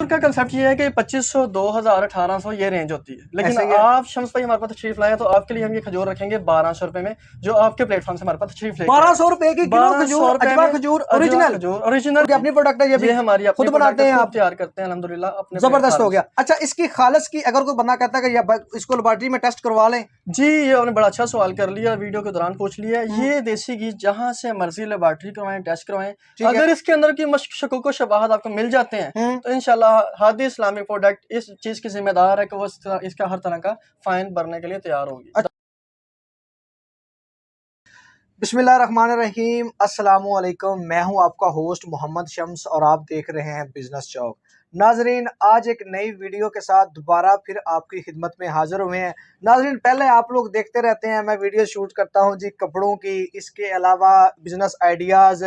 का कंसेप्ट ये है कि 2500, 2000, 1800 ये रेंज होती है, लेकिन आप शम्स भाई हमारे पास तशरीफ लाए तो आपके लिए हम ये खजूर रखेंगे 1200 रुपए में, जो आपके प्लेटफॉर्म से हमारे पास तशरीफ लेके 1200 रुपए की किलो खजूर, अजवा खजूर ओरिजिनल अपनी प्रोडक्ट है, ये हमारी खुद बनाते हैं, आप तैयार करते हैं अल्हम्दुलिल्लाह, अपने जबरदस्त हो गया। अच्छा, इसकी खालस की अगर कोई बंदा कहता है कि इसको लेबोरेटरी में टेस्ट करवा लें, जी ये आपने बड़ा अच्छा सवाल कर लिया, वीडियो के दौरान पूछ लिया। ये देसी घी जहां से मर्जी लेबोरेटरी करवाएं, टेस्ट करवाएं, अगर इसके अंदर की शकूक व शबाहत आपको मिल जाते हैं तो इंशाल्लाह हादी इस्लामिक प्रोडक्ट इस चीज की जिम्मेदार है कि वो इसका हर तरह का फाइन भरने के लिए तैयार होगी। बिस्मिल्लाहिर्रहमानिर्रहीम, अस्सलामु अलैकुम। मैं हूं आपका होस्ट मोहम्मद शम्स और आप देख रहे हैं बिजनेस चौक। नाजरीन, आज एक नई वीडियो के साथ दोबारा फिर आपकी खिदमत में हाजिर हुए हैं। नाजरीन, पहले आप लोग देखते रहते हैं, मैं वीडियो शूट करता हूं जी कपड़ों की, इसके अलावा बिजनेस आइडियाज़,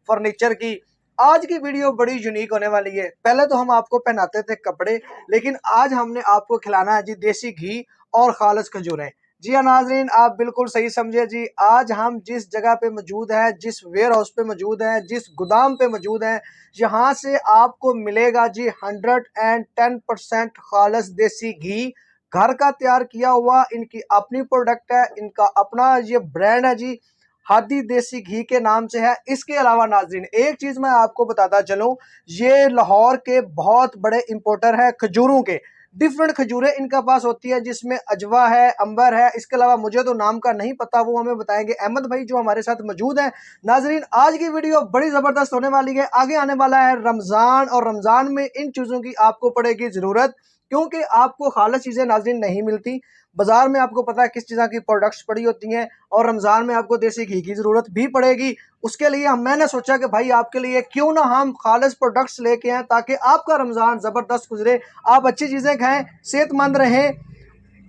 फर्नीचर की। आज की वीडियो बड़ी यूनिक होने वाली है। पहले तो हम आपको पहनाते थे कपड़े, लेकिन आज हमने आपको खिलाना है जी देसी घी और खालिस खजूरें। जी हाँ नाजरीन, आप बिल्कुल सही समझे जी। आज हम जिस जगह पे मौजूद है, जिस वेयर हाउस पे मौजूद है, जिस गोदाम पे मौजूद है, यहाँ से आपको मिलेगा जी 110% खालिस देसी घी, घर का तैयार किया हुआ। इनकी अपनी प्रोडक्ट है, इनका अपना ये ब्रांड है जी, हादी देसी घी के नाम से है। इसके अलावा नाजरीन एक चीज मैं आपको बताता चलूं, ये लाहौर के बहुत बड़े इंपोर्टर है खजूरों के। डिफरेंट खजूरें इनका पास होती है, जिसमें अजवा है, अंबर है। इसके अलावा मुझे तो नाम का नहीं पता, वो हमें बताएंगे अहमद भाई जो हमारे साथ मौजूद हैं। नाजरीन, आज की वीडियो बड़ी जबरदस्त होने वाली है। आगे आने वाला है रमजान, और रमजान में इन चीजों की आपको पड़ेगी जरूरत, क्योंकि आपको खालिस चीजें नाजरीन नहीं मिलती बाजार में। आपको पता है किस चीज़ की प्रोडक्ट्स पड़ी होती हैं, और रमज़ान में आपको देसी घी की ज़रूरत भी पड़ेगी। उसके लिए मैंने सोचा कि भाई आपके लिए क्यों ना हम खालिस प्रोडक्ट्स लेके आएँ, ताकि आपका रमज़ान ज़बरदस्त गुजरे, आप अच्छी चीज़ें खाएं, सेहतमंद रहें,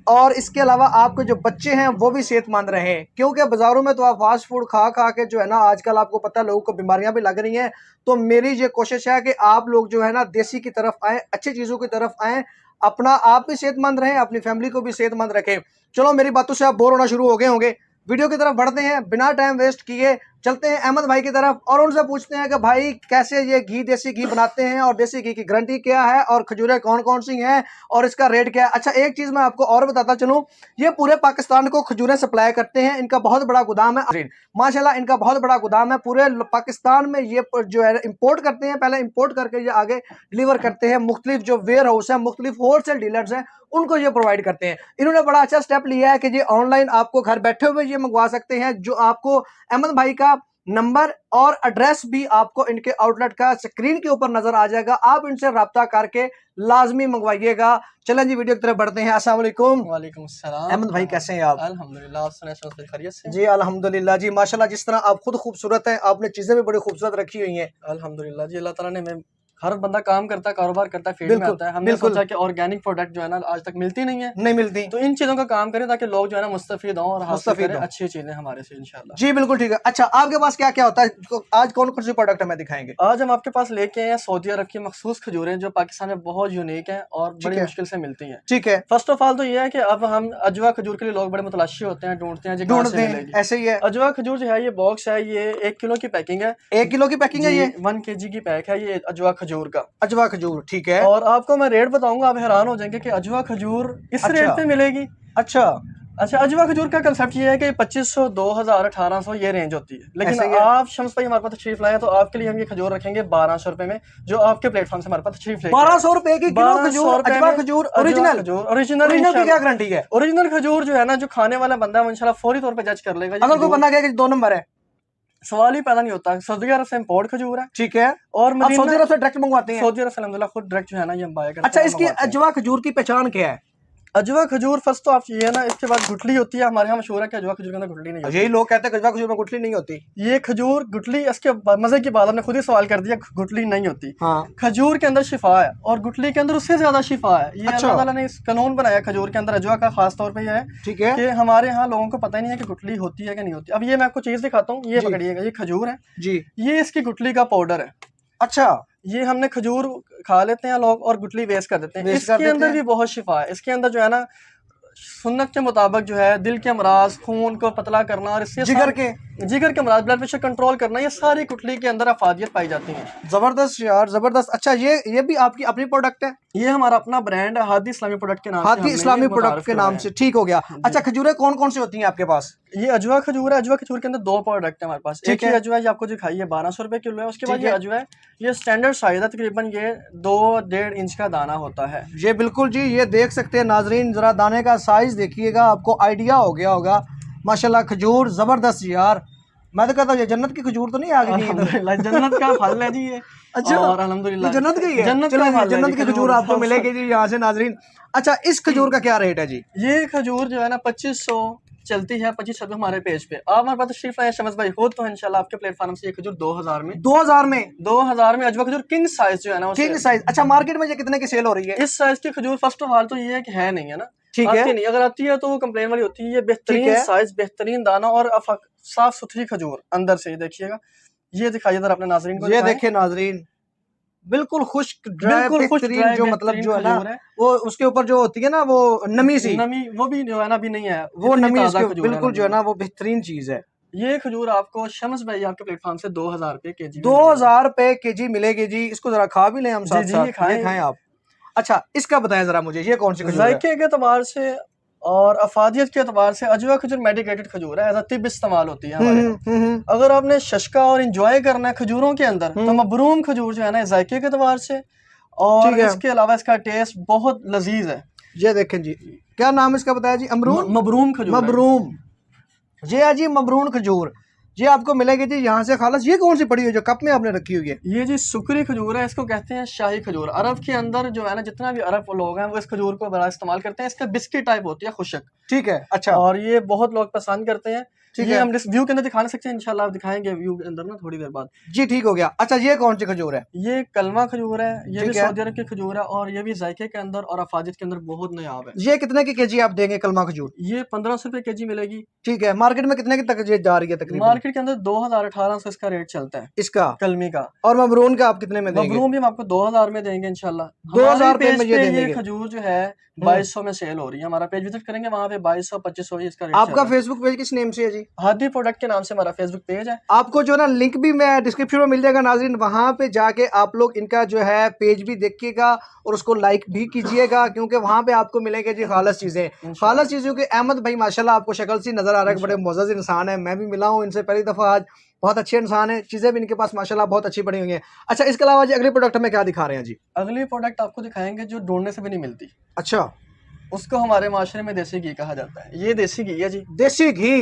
और इसके अलावा आपके जो बच्चे हैं वो भी सेहतमंद रहें। क्योंकि बाज़ारों में तो आप फास्ट फूड खा खा के जो है ना, आजकल आपको पता है लोगों को बीमारियां भी लग रही हैं। तो मेरी ये कोशिश है कि आप लोग जो है ना देसी की तरफ आएँ, अच्छी चीज़ों की तरफ आएँ, अपना आप भी सेहतमंद रहें, अपनी फैमिली को भी सेहतमंद रखें। चलो, मेरी बातों से आप बोर होना शुरू हो गए होंगे, वीडियो की तरफ बढ़ते हैं। बिना टाइम वेस्ट किए चलते हैं अहमद भाई की तरफ, और उनसे पूछते हैं कि भाई कैसे ये घी, देसी घी बनाते हैं, और देसी घी की गारंटी क्या है, और खजूरें कौन कौन सी हैं, और इसका रेट क्या है। अच्छा, एक चीज मैं आपको और बताता चलूं, ये पूरे पाकिस्तान को खजूरें सप्लाई करते हैं। इनका बहुत बड़ा गोदाम है माशाल्लाह, इनका बहुत बड़ा गोदाम है। पूरे पाकिस्तान में ये जो है इंपोर्ट करते हैं, पहले इंपोर्ट करके ये आगे डिलीवर करते हैं। मुख्तलिफ जो वेयर हाउस है, मुख्तलिफ होलसेल डीलर्स हैं, उनको ये प्रोवाइड करते हैं। इन्होंने बड़ा अच्छा स्टेप लिया है कि ये ऑनलाइन आपको घर बैठे हुए ये मंगवा सकते हैं। जो आपको अहमद भाई का नंबर और एड्रेस भी आपको इनके आउटलेट का स्क्रीन के ऊपर नजर आ जाएगा, आप इनसे राब्ता करके लाजमी मंगवाइएगा। चलें जी, वीडियो की तरफ बढ़ते हैं। अस्सलाम वालेकुम। वालेकुम अस्सलाम। अहमद भाई कैसे हैं आप? अल्हम्दुलिल्लाह, आप सुनाएं, खैरियत से? जी अल्हम्दुलिल्लाह जी, माशाल्लाह। जिस तरह आप खुद खूबसूरत हैं, आपने चीजें भी बड़ी खूबसूरत रखी हुई हैं। अल्हम्दुलिल्लाह जी, अल्लाह ताला ने हर बंदा काम करता है, कारोबार करता है, फील्ड में आता है। हमने सोचा कि ऑर्गेनिक प्रोडक्ट जो है ना आज तक मिलती नहीं है, नहीं मिलती, तो इन चीजों का काम करें ताकि लोग जो है ना मुस्तफीद हों और हासिल करें अच्छी चीजें हमारे से इंशाल्लाह। जी बिल्कुल ठीक है। अच्छा, आपके पास क्या क्या होता है? आज कौन कौन सी प्रोडक्ट हमें दिखाएंगे? आज हम आपके पास लेके आए हैं सऊदी अरब की मखसूस खजूरें, जो पाकिस्तान में बहुत यूनिक हैं और बड़ी मुश्किल से मिलती हैं। ठीक है। फर्स्ट ऑफ ऑल तो ये है कि अब हम अजवा खजूर के लिए लोग बड़े मुतलाशी होते हैं, ढूंढते हैं, ऐसे ही है। अजवा खजूर जो है ये बॉक्स है, ये 1 किलो की पैकिंग है। 1 किलो की पैकिंग है, ये 1 kg की पैक है ये अजवा खजूर का। अजवा खजूर, ठीक है। और आपको मैं रेट बताऊंगा, आप हैरान हो जाएंगे कि अजवा खजूर इस रेट पे मिलेगी। अच्छा, अजवा खजूर का कंसेप्ट ये है कि 2500, 2000, 1800 ये रेंज होती है, लेकिन आप शम्स भाई हमारे पास तशरीफ लाए तो आपके लिए हम ये खजूर रखेंगे 1200 रुपए में, जो आपके प्लेटफॉर्म से हमारे पास तशरीफ लेके 1200 रुपए की किलो खजूर, अजवा खजूर ओरिजिनल की क्या गारंटी है? ओरिजिनल खजूर जो है ना, जो खाने वाला बंदा है वो इंशाल्लाह फौरी तौर पे जज कर लेगा। अगर कोई बंदा कहे कि 2 नंबर है, सवाल ही पैदा नहीं होता। सऊदी अरब से इंपोर्ट खजूर है, ठीक है, और सऊदी अरब से डायरेक्ट मंगवाते हैं। सऊदी अरब से अल्हम्दुलिल्लाह खुद डायरेक्ट जो है ना ये हम बाय करते हैं। अच्छा, इसकी अजवा खजूर की पहचान क्या है? अजवा खजूर फर्स्ट तो आप ये ना, इसके बाद गुठली होती है। हमारे यहाँ मशहूर है कि अजवा खजूर के अंदर गुठली नहीं होती। यही लोग कहते हैं अजवा खजूर में गुठली नहीं होती। ये खजूर गुठली, इसके मजे की बात, हमने खुद ही सवाल कर दिया, गुठली नहीं होती। हाँ। खजूर के अंदर शिफा है, और गुठली के अंदर उससे ज्यादा शिफा है। ये अल्लाह ताला ने इस कानून बनाया खजूर के अंदर अजवा का, खास तौर पर यह है, ठीक है, कि हमारे यहाँ लोगों को पता ही नहीं है कि गुठली होती है कि नहीं होती। अब ये मैं आपको चीज दिखाता हूँ, ये पकड़िएगा, ये खजूर है जी, ये इसकी गुठली का पाउडर है। अच्छा, ये हमने खजूर खा लेते हैं लोग और गुठली वेस्ट कर देते हैं। इसके अंदर भी बहुत शिफा है। इसके अंदर जो है ना, सुन्नत के मुताबिक जो है दिल के अमराज, खून को पतला करना, और इससे जिगर के अमराज, ब्लड प्रेशर कंट्रोल करना, ये सारी गुठली के अंदर अफादियत पाई जाती है। जबरदस्त यार, जबरदस्त। अच्छा ये भी आपकी अपनी प्रोडक्ट है? ये हमारा अपना ब्रांड है, हादी इस्लामी प्रोडक्ट के नाम से, हादी इस्लामी प्रोडक्ट के नाम से, ठीक हो गया। अच्छा खजूरें कौन कौन सी होती हैं आपके पास? ये अजवा खजूर है। अजवा खजूर के अंदर 2 प्रोडक्ट है हमारे पास। एक ही अजवा ये आपको दिखाई है 1200 रुपए किलो है। उसके बाद ये अजवा है, ये स्टैंडर्ड साइज है, तकरीबन ये 2-1.5 इंच का दाना होता है। ये बिल्कुल जी, ये देख सकते हैं नाजरीन, जरा दाने का साइज देखिएगा, आपको आइडिया हो गया होगा। माशाल्लाह खजूर जबरदस्त यार। मैं तो कहता हूँ ये जन्नत की खजूर तो नहीं आ गई? जन्नत का फल है जी ये। अच्छा, और अल्हम्दुलिल्लाह जन्नत का ही है। जन्नत की खजूर आपको मिलेगी जी यहाँ से नाजरीन। अच्छा इस खजूर का क्या रेट है जी? ये खजूर जो है ना 2500 चलती है, 2500 हमारे पेज पे। आप हमारे पास तशरीफ लाए शमस भाई खुद, तो इंशाल्लाह आपके प्लेटफॉर्म से ये खजूर 2000 में 2000 में अजवा खजूर किंग साइज जो है ना, किंग साइज। अच्छा मार्केट में ये कितने की सेल हो रही है? इस साइज की खजूर फर्स्ट ऑफ ऑल तो ये है कि है नहीं है ना, ठीक है नहीं, अगर आती है तो वो कंप्लेन वाली होती है। ये बेहतरीन साइज, बेहतरीन दाना और साफ सुथरी खजूर अंदर से। देखिएगा, ये दिखाइए जरा अपने नाजरीन को। ये देखिए नाजरीन, बिल्कुल खुश्क ड्राई, बेहतरीन जो मतलब जो है ना वो उसके ऊपर जो होती है ना वो नमी सी, नमी वो भी जो है ना अभी नहीं है, वो नमी बिल्कुल जो है ना वो बेहतरीन चीज है। ये खजूर आपको शम्स भाई आपके प्लेटफॉर्म से 2000 रुपए केजी, 2000 रुपए केजी मिलेगी जी। इसको जरा खा भी लें हम साथ साथ, ये खाएं आप। अच्छा इसका बताएं जरा मुझे, ये कौन सी खजूर है? जायके के एतबार से और अफादियत के एतबार से अजवा खजूर मेडिकेटेड खजूर है, एज अ तिब इस्तेमाल होती है हमारे यहाँ। अगर आपने शशका और इंजॉय करना है खजूरों के अंदर, तो मबरूम खजूर जो है ना जायके के एतबार से, और इसके अलावा इसका टेस्ट बहुत लजीज है। ये देखें जी, क्या नाम इसका बताया जी? मबरूम खजूर। मबरूम, ये है जी मबरून खजूर। ये आपको मिलेगी जी यहाँ से खालस। ये कौन सी पड़ी हुई जो कप में आपने रखी हुई है? ये जी सुकरी खजूर है, इसको कहते हैं शाही खजूर। अरब के अंदर जो है ना जितना भी अरब लोग हैं वो इस खजूर को बड़ा इस्तेमाल करते हैं। इसका बिस्किट टाइप होती है, खुशक, ठीक है। अच्छा, और ये बहुत लोग पसंद करते हैं। ये हम व्यू के अंदर दिखा सकते हैं, इंशाल्लाह आप दिखाएंगे व्यू के अंदर ना थोड़ी देर बाद जी, ठीक हो गया। अच्छा ये कौन सी खजूर है? ये कलमा खजूर है, ये भी सऊदी अरब की खजूर है, और ये भी जायके के अंदर और अफादियत के अंदर बहुत नायाब है। ये कितने की केजी आप देंगे कलमा खजूर? ये 1500 रुपए केजी मिलेगी। ठीक है, मार्केट में कितने की तक जा रही है तकरीबन? मार्केट के अंदर 2000-1800 इसका रेट चलता है, इसका कलमी का। और मबरून का आप कितने में देंगे? मबरून भी हम आपको 2000 में देंगे इंशाल्लाह। 2000 रुपए में ये खजूर जो है 2200 में सेल हो रही है। हमारा पेज विजिट करेंगे, वहाँ पे 2200-2500 इसका रेट। आपका फेसबुक पेज किस नेम से है जी? हादी प्रोडक्ट के नाम से हमारा फेसबुक पेज है। आपको जो ना लिंक भी मैं डिस्क्रिप्शन में मिल जाएगा नाज़रीन, वहां पे जाके आप लोग इनका जो है पेज भी देखिएगा और उसको लाइक भी कीजिएगा, क्योंकि वहां पे आपको मिलेंगे जी खालस चीजें। खालस चीजों के अहमद भाई माशाल्लाह आपको शक्ल से नजर आ रहा है, बड़े मुअज़्ज़ज़ इंसान है। मैं भी मिला हूँ इनसे पहली दफा आज, बहुत अच्छे इंसान है। चीजें भी इनके पास माशाल्लाह बहुत अच्छी पड़ी हुई हैं। अच्छा इसके अलावा जी अगले प्रोडक्ट में क्या दिखा रहे हैं जी? अगली प्रोडक्ट आपको दिखाएंगे जो ढूंढने से भी नहीं मिलती। अच्छा, उसको हमारे माशरे में देसी घी कहा जाता है। ये देसी घी है जी, देसी घी।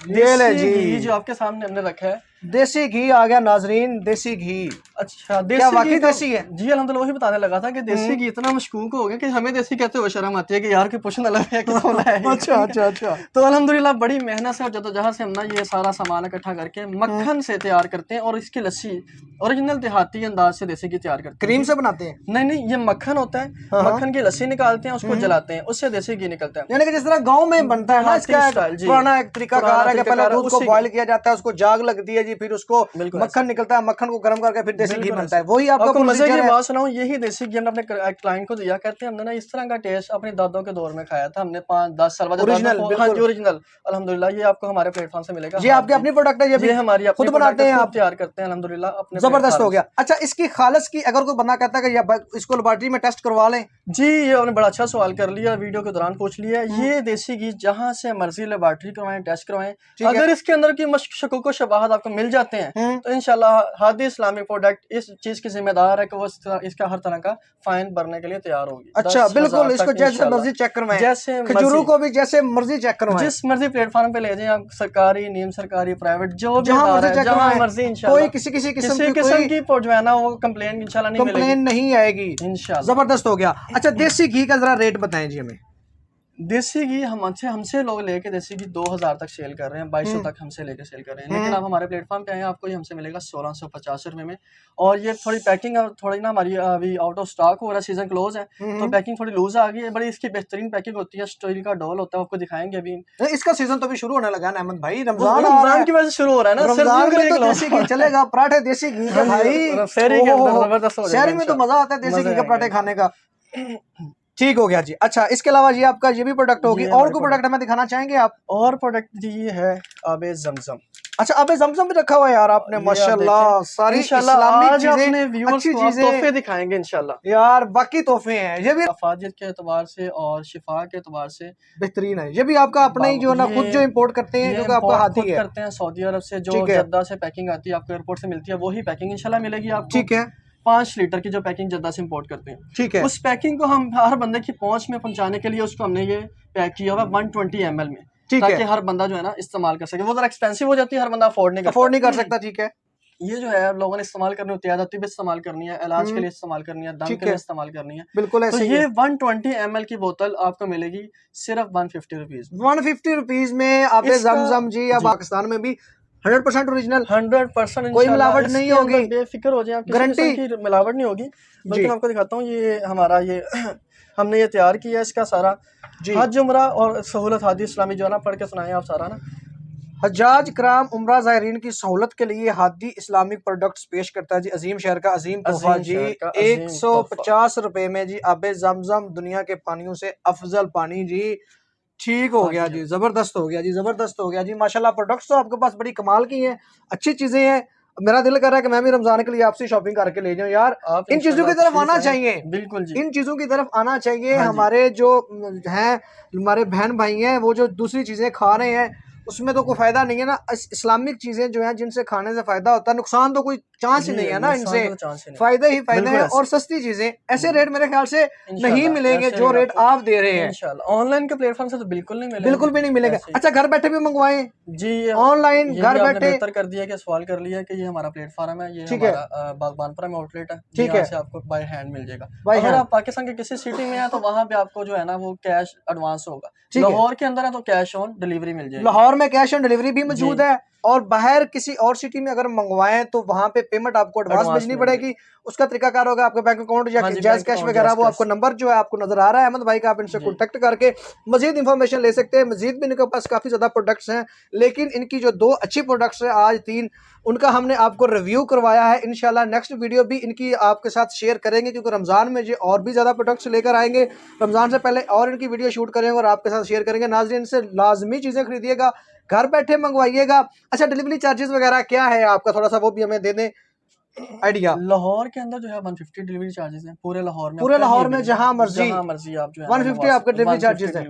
ये ले जी, जो आपके सामने हमने रखा है, देसी घी आ गया नाजरीन, देसी घी। अच्छा, क्या वाकई देसी है? जी अल्हम्दुलिल्लाह, वही बताने लगा था कि देसी घी इतना मशकूक हो गया कि हमें देसी कहते हुए शर्म आती है कि यार की पुष्न अलग है कि अच्छा अच्छा अच्छा। तो अल्हम्दुलिल्लाह बड़ी मेहनत से और जद्दोजहद से हम ना ये सारा सामान इकट्ठा करके मक्खन से तैयार करते हैं, और इसकी लस्सी ओरिजिनल देहाती अंदाज से देसी घी तैयार करते हैं। क्रीम से बनाते हैं? नहीं, ये मक्खन होता है, मक्खन की लस्सी निकालते हैं, उसको जलाते हैं, उससे देसी घी निकलता है। यानी कि जिस तरह गांव में बनता है ना, इसका पुराना एक तरीकाकार है कि पहले दूध को बॉईल किया जाता है, उसको जाग लगती है जी, फिर उसको मक्खन निकलता है, मक्खन को गर्म करके फिर देसी घी बनता है। वही आपको मजे की बात सुनाऊं, यही देसी घी हमने अपने क्लाइंट को दिया, कहते हैं हमने ना इस तरह का टेस्ट अपने दादों के दौर में खाया था, हमने 5-10 साल बाद ओरिजिनल। अल्हम्दुलिल्लाह ये आपको हमारे प्लेटफॉर्म से मिलेगा। ये आपकी अपनी प्रोडक्ट है? ये भी हमारी खुद बनाते हैं, आप तैयार करते हैं अल्हम्दुलिल्लाह अपने। जबरदस्त हो गया। अच्छा इसकी खालस की अगर कोई बंदा कहता है कि इसको लेबोरेटरी में टेस्ट करवा लें? जी ये आपने बड़ा अच्छा सवाल कर लिया, वीडियो के दौरान पूछ लिया। ये देसी घी जहाँ से मर्जी लेबोरेटरी करवाएं, टेस्ट करवाएं, अगर इसके अंदर की शकूक व शबाहत आपको मिल जाते हैं तो इंशाल्लाह हादी इस्लामी प्रोडक्ट इस चीज की जिम्मेदार है कि वो इसका हर तरह का फाइन भरने के लिए तैयार होगी। अच्छा बिल्कुल, इसको जैसे मर्जी चेक करवाएं, जैसे खजूरों को भी जैसे मर्जी चेक करवाएं, जिस मर्जी प्लेटफॉर्म पे ले जाएं आप, सरकारी, नीम सरकारी, प्राइवेट, जो भी जहाँ मर्जी इंशाल्लाह। कोई किसी किस्म की जो है ना वो कंप्लेन इंशाल्लाह नहीं मिलेगी, कंप्लेन नहीं आएगी इंशाल्लाह। जबरदस्त हो गया। अच्छा देसी घी का जरा रेट बताएं जी हमें। देसी घी हमसे लोग लेके देसी घी 2000 तक सेल कर रहे हैं, 2200 तक हमसे लेके सेल कर रहे हैं, लेकिन आप हमारे प्लेटफॉर्म पे आए आपको ये हमसे मिलेगा 1650 रुपए में। और ये थोड़ी पैकिंग थोड़ी ना हमारी अभी आउट ऑफ स्टॉक हो रहा है, सीजन क्लोज है तो पैकिंग थोड़ी लूज आ गई है। बड़ी इसकी बेहतरीन पैकिंग होती है, स्टील का डोल होता है, आपको दिखाएंगे अभी। इसका सीजन तो भी शुरू होने लगा है अहमद भाई, रमजान की वजह से शुरू हो रहा है ना, रमजान में तो देसी घी चलेगा, पराठे देसी घी के भाई, शहरी के अंदर जबरदस्त हो जाएगा। शहरी में तो मजा आता है देसी घी के पराठे खाने का। ठीक हो गया जी। अच्छा, इसके अलावा जी आपका ये भी प्रोडक्ट होगी, और कोई प्रोडक्ट हमें दिखाना चाहेंगे आप? और प्रोडक्ट जी ये है आबे जमजम। अच्छा, आबे जमजम भी रखा हुआ है यार आपने, माशाल्लाह। सारी इस्लामिक चीजें, अच्छी चीजें, तोहफे दिखाएंगे इंशाल्लाह यार, बाकी तोहफे हैं ये भी। अफादियत के एतबार से और शिफा के एतबार से बेहतरीन है। ये भी आपका अपना ही जो ना खुद जो इंपोर्ट करते हैं, क्योंकि आपका हाथी है। करते हैं सऊदी अरब से, जो जद्दा से पैकिंग आती है आपको एयरपोर्ट से मिलती है, वही पैकिंग इंशाल्लाह मिलेगी आपको। ठीक है। 5 लीटर की जो पैकिंग जद्दा से इंपोर्ट करते हैं, ठीक है। उस पैकिंग को हम हर बंदे की पहुंच में पहुंचाने के लिए उसको हमने ये पैक किया हुआ 120 ml में, ताकि हर बंदा जो है ना इस्तेमाल कर सके। वो जरा एक्सपेंसिव हो जाती है, हर बंदा अफोर्ड नहीं कर सकता। ठीक है। ये जो है लोगों ने इस्तेमाल करनी होती है, आदत भी इस्तेमाल करनी है, इलाज के लिए इस्तेमाल करनी है, दम के लिए इस्तेमाल करनी है, बिल्कुल ऐसे। तो ये 120 ml की बोतल आपको मिलेगी सिर्फ 150 रुपीज। 150 रुपीज में आप जमजम जी, या पाकिस्तान में भी 100% ओरिजिनल, 100% कोई मिलावट नहीं होगी, बेफिक्र हो जाए आप, गारंटी की मिलावट नहीं होगी। बल्कि मैं आपको दिखाता हूँ, ये हमारा ये हमने ये तैयार किया है, इसका सारा हज उम्रा और सहूलत हादी इस्लामी जो है ना, पढ़ के सुनाए आप सारा ना। हज्जाज कराम उम्रा ज़ायरीन की सहूलत के लिए हादी इस्लामिक प्रोडक्ट्स पेश करता है जी, अजीम शहर का अजीम तोहफा जी, 150 रुपए में जी आबे जमजम, दुनिया के पानियों से अफजल पानी जी। ठीक हो गया जी, जबरदस्त हो गया जी, जबरदस्त हो गया जी, माशाल्लाह। प्रोडक्ट्स तो आपके पास बड़ी कमाल की हैं, अच्छी चीजें हैं। मेरा दिल कर रहा है कि मैं भी रमजान के लिए आपसे शॉपिंग करके ले जाऊं यार। इन चीजों की तरफ आना चाहिए, बिल्कुल जी, इन चीजों की तरफ आना चाहिए। हमारे जो हैं, हमारे बहन भाई हैं, वो जो दूसरी चीजें खा रहे हैं उसमें तो कोई फायदा नहीं है ना। इस्लामिक चीजें जो हैं जिनसे खाने से फायदा होता है, नुकसान तो कोई चांस ही नहीं है ना, इनसे फायदे ही फायदे हैं। और सस्ती चीजें, ऐसे रेट मेरे ख्याल से नहीं मिलेंगे जो रेट आप दे रहे हैं ऑनलाइन के प्लेटफॉर्म से, तो बिल्कुल नहीं मिलेंगे, बिल्कुल भी नहीं मिलेंगे। अच्छा, घर बैठे भी मंगवाएं जी, ऑनलाइन घर बैठे। बेहतर कर दिया कि सवाल कर लिया कि ये हमारा प्लेटफॉर्म है, ये हमारा बागबानपुरा में आउटलेट है, ठीक है, आपको बाय हैंड मिल जाएगा। अगर आप पाकिस्तान के किसी सिटी में है तो वहाँ पे आपको जो है ना वो कैश एडवांस होगा। लाहौर के अंदर है तो कैश ऑन डिलीवरी मिल जाएगी, लाहौर में कैश ऑन डिलीवरी भी मौजूद है। और बाहर किसी और सिटी में अगर मंगवाएं तो वहां पे पेमेंट आपको एडवांस भेजनी पड़ेगी। उसका तरीकाकार होगा आपके बैंक अकाउंट या जैज कैश वगैरह, वो आपको नंबर जो है आपको नजर आ रहा है अहमद भाई का, आप इनसे कॉन्टेक्ट करके मजीद इंफॉर्मेशन ले सकते हैं। मजीद भी इनके पास काफी ज्यादा प्रोडक्ट्स हैं, लेकिन इनकी जो 2 अच्छी प्रोडक्ट्स हैं, आज 3, उनका हमने आपको रिव्यू करवाया है। इंशाल्लाह नेक्स्ट वीडियो भी इनकी आपके साथ शेयर करेंगे, क्योंकि रमजान में ये और भी ज्यादा प्रोडक्ट्स लेकर आएंगे। रमजान से पहले और इनकी वीडियो शूट करेंगे और आपके साथ शेयर करेंगे। नाज़रीन से लाजमी चीजें खरीदिएगा, घर बैठे मंगवाइएगा। अच्छा, डिलीवरी चार्जेस वगैरह क्या है आपका, थोड़ा सा वो भी हमें दे दें आइडिया। लाहौर के अंदर जो है 150 डिलीवरी चार्जेस हैं पूरे लाहौर में, जहां मर्जी आप जो है 150 आपके डिलीवरी चार्जेस हैं।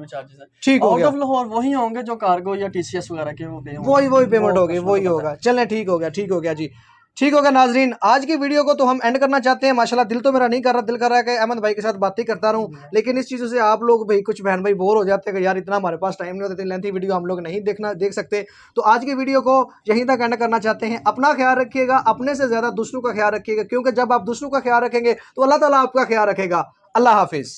ठीक हो गया। आउट ऑफ लाहौर वही होंगे जो कार्गो या टीसीएस वगैरह के वही पेमेंट होगी, वही होगा। चलें, ठीक हो गया, ठीक हो गया जी, ठीक होगा। नाजरीन, आज की वीडियो को तो हम एंड करना चाहते हैं। माशाल्लाह दिल तो मेरा नहीं कर रहा, दिल कर रहा है कि अहमद भाई के साथ बातें करता रहूं, लेकिन इस चीज़ों से आप लोग भाई, कुछ बहन भाई बोर हो जाते हैं कि यार इतना हमारे पास टाइम नहीं होता, इतनी लेंथी वीडियो हम लोग नहीं देख सकते। तो आज की वीडियो को यहीं तक एंड करना चाहते हैं। अपना ख्याल रखिएगा, अपने से ज़्यादा दूसरों का ख्याल रखिएगा, क्योंकि जब आप दूसरों का ख्याल रखेंगे तो अल्लाह ताला आपका ख्याल रखेगा। अल्लाह हाफिज़।